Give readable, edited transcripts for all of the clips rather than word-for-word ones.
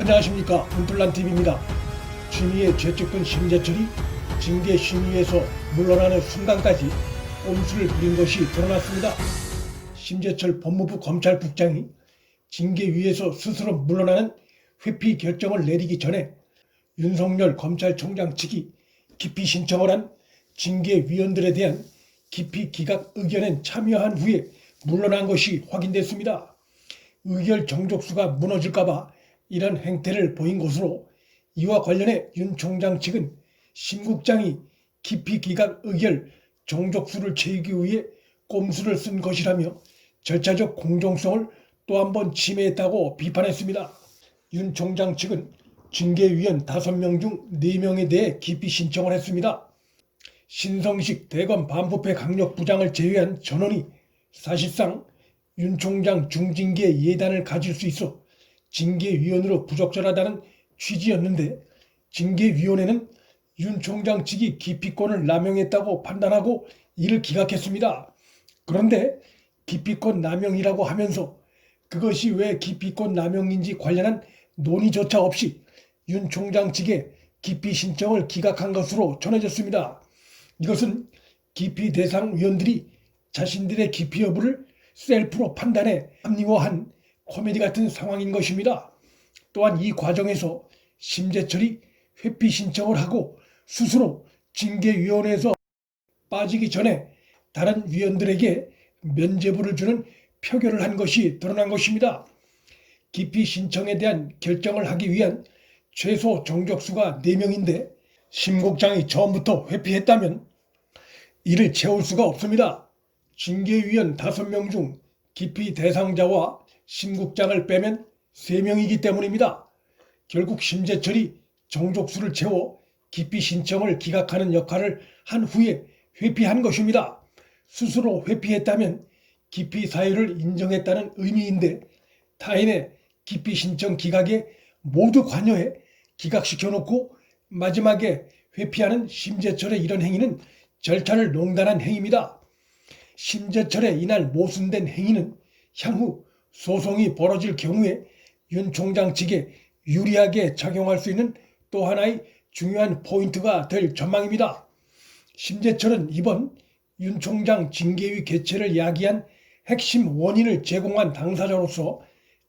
안녕하십니까, 문틀란TV입니다. 취미의 죄짓건 심재철이 징계 심의에서 물러나는 순간까지 꼼수를 부린 것이 드러났습니다. 심재철 법무부 검찰국장이 징계위에서 스스로 물러나는 회피 결정을 내리기 전에 윤석열 검찰총장 측이 기피 신청을 한 징계위원들에 대한 기피 기각 의견에 참여한 후에 물러난 것이 확인됐습니다. 의결 정족수가 무너질까봐 이런 행태를 보인 것으로, 이와 관련해 윤 총장 측은 심 국장이 기피 기각 의결 정족수를 채우기 위해 꼼수를 쓴 것이라며 절차적 공정성을 또 한 번 침해했다고 비판했습니다. 윤 총장 측은 징계위원 5명 중 4명에 대해 기피 신청을 했습니다. 신성식 대검 반부패 강력부장을 제외한 전원이 사실상 윤 총장 중징계 예단을 가질 수 있어 징계위원으로 부적절하다는 취지였는데, 징계위원회는 윤 총장 측이 기피권을 남용했다고 판단하고 이를 기각했습니다. 그런데 기피권 남용이라고 하면서 그것이 왜 기피권 남용인지 관련한 논의조차 없이 윤 총장 측의 기피 신청을 기각한 것으로 전해졌습니다. 이것은 기피 대상 위원들이 자신들의 기피 여부를 셀프로 판단해 합리화한 코미디 같은 상황인 것입니다. 또한 이 과정에서 심재철이 회피 신청을 하고 스스로 징계위원회에서 빠지기 전에 다른 위원들에게 면죄부를 주는 표결을 한 것이 드러난 것입니다. 기피 신청에 대한 결정을 하기 위한 최소 정족수가 4명인데 심 국장이 처음부터 회피했다면 이를 채울 수가 없습니다. 징계위원 5명 중 기피 대상자와 심 국장을 빼면 3명이기 때문입니다. 결국 심재철이 정족수를 채워 기피 신청을 기각하는 역할을 한 후에 회피한 것입니다. 스스로 회피했다면 기피 사유를 인정했다는 의미인데, 타인의 기피 신청 기각에 모두 관여해 기각시켜놓고 마지막에 회피하는 심재철의 이런 행위는 절차를 농단한 행위입니다. 심재철의 이날 모순된 행위는 향후 소송이 벌어질 경우에 윤 총장 측에 유리하게 작용할 수 있는 또 하나의 중요한 포인트가 될 전망입니다. 심재철은 이번 윤 총장 징계위 개최를 야기한 핵심 원인을 제공한 당사자로서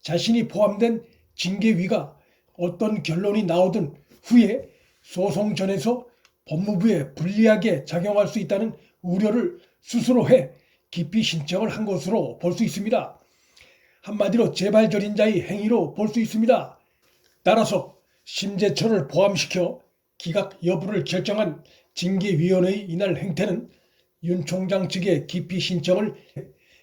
자신이 포함된 징계위가 어떤 결론이 나오든 후에 소송전에서 법무부에 불리하게 작용할 수 있다는 우려를 스스로 해 기피 신청을 한 것으로 볼 수 있습니다. 한마디로 재발절인자의 행위로 볼 수 있습니다. 따라서 심재철을 포함시켜 기각 여부를 결정한 징계위원회의 이날 행태는 윤 총장 측의 기피 신청을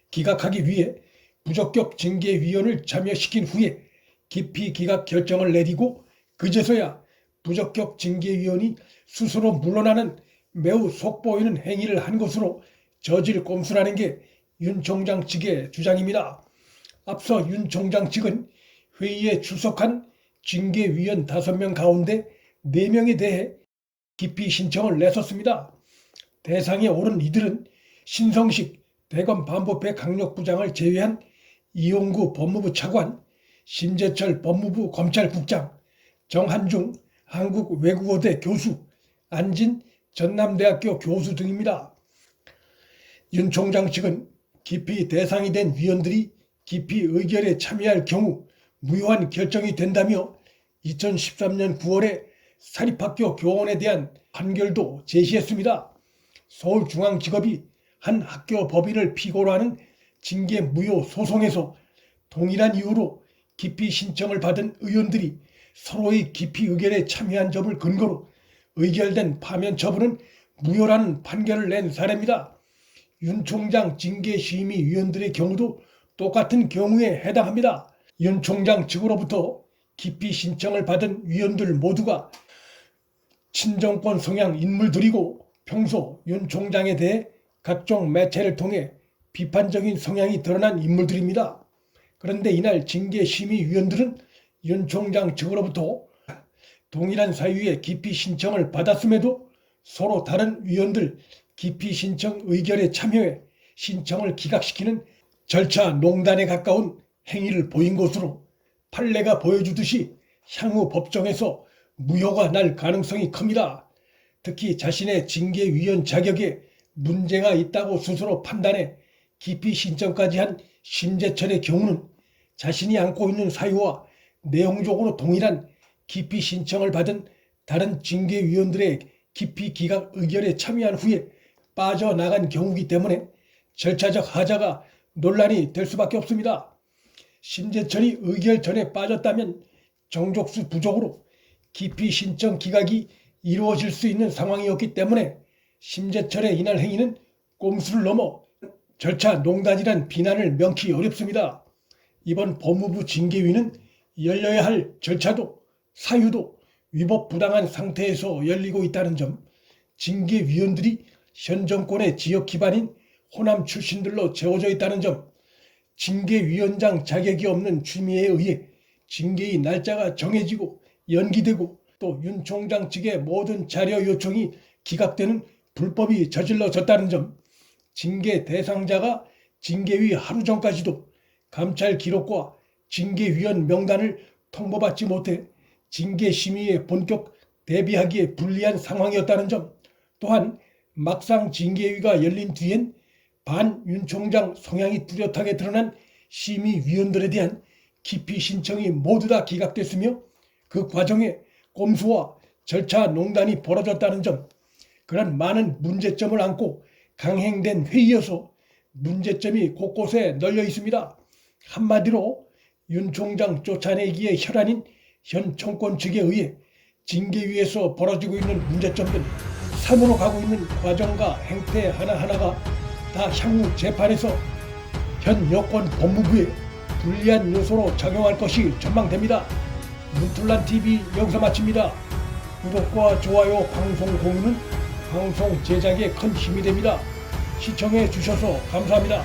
기각하기 위해 부적격 징계위원을 참여시킨 후에 기피 기각 결정을 내리고 그제서야 부적격 징계위원이 스스로 물러나는 매우 속보이는 행위를 한 것으로 저질 꼼수라는 게 윤 총장 측의 주장입니다. 앞서 윤 총장 측은 회의에 출석한 징계위원 5명 가운데 4명에 대해 기피 신청을 냈었습니다. 대상에 오른 이들은 신성식 대검 반부패 강력부장을 제외한 이용구 법무부 차관, 심재철 법무부 검찰국장, 정한중 한국외국어대 교수, 안진 전남대학교 교수 등입니다. 윤 총장 측은 기피 대상이 된 위원들이 기피 의결에 참여할 경우 무효한 결정이 된다며 2013년 9월에 사립학교 교원에 대한 판결도 제시했습니다. 서울중앙지법이 한 학교 법인을 피고로 하는 징계 무효 소송에서 동일한 이유로 기피 신청을 받은 의원들이 서로의 기피 의결에 참여한 점을 근거로 의결된 파면 처분은 무효라는 판결을 낸 사례입니다. 윤 총장 징계심의위원들의 경우도 똑같은 경우에 해당합니다. 윤 총장 측으로부터 기피 신청을 받은 위원들 모두가 친정권 성향 인물들이고 평소 윤 총장에 대해 각종 매체를 통해 비판적인 성향이 드러난 인물들입니다. 그런데 이날 징계심의위원들은 윤 총장 측으로부터 동일한 사유의 기피 신청을 받았음에도 서로 다른 위원들 기피 신청 의결에 참여해 신청을 기각시키는 절차 농단에 가까운 행위를 보인 것으로 판례가 보여주듯이 향후 법정에서 무효가 날 가능성이 큽니다. 특히 자신의 징계위원 자격에 문제가 있다고 스스로 판단해 기피 신청까지 한 심재철의 경우는 자신이 안고 있는 사유와 내용적으로 동일한 기피 신청을 받은 다른 징계위원들의 기피 기각 의결에 참여한 후에 빠져나간 경우이기 때문에 절차적 하자가 논란이 될 수밖에 없습니다. 심재철이 의결 전에 빠졌다면 정족수 부족으로 기피 신청 기각이 이루어질 수 있는 상황이었기 때문에 심재철의 이날 행위는 꼼수를 넘어 절차 농단이란 비난을 명키 어렵습니다. 이번 법무부 징계위는 열려야 할 절차도 사유도 위법 부당한 상태에서 열리고 있다는 점, 징계위원들이 현 정권의 지역 기반인 호남 출신들로 채워져 있다는 점, 징계위원장 자격이 없는 취미에 의해 징계의 날짜가 정해지고 연기되고 또 윤 총장 측의 모든 자료 요청이 기각되는 불법이 저질러졌다는 점, 징계 대상자가 징계위 하루 전까지도 감찰 기록과 징계위원 명단을 통보받지 못해 징계심의에 본격 대비하기에 불리한 상황이었다는 점, 또한 막상 징계위가 열린 뒤엔 반 윤 총장 성향이 뚜렷하게 드러난 심의위원들에 대한 기피 신청이 모두 다 기각됐으며 그 과정에 꼼수와 절차 농단이 벌어졌다는 점, 그런 많은 문제점을 안고 강행된 회의여서 문제점이 곳곳에 널려 있습니다. 한마디로 윤 총장 쫓아내기에 혈안인 현 정권 측에 의해 징계위에서 벌어지고 있는 문제점들, 산으로 가고 있는 과정과 행태 하나하나가 다 향후 재판에서 현 여권 법무부에 불리한 요소로 작용할 것이 전망됩니다. 문틀란TV 여기서 마칩니다. 구독과 좋아요, 방송 공유는 방송 제작에 큰 힘이 됩니다. 시청해 주셔서 감사합니다.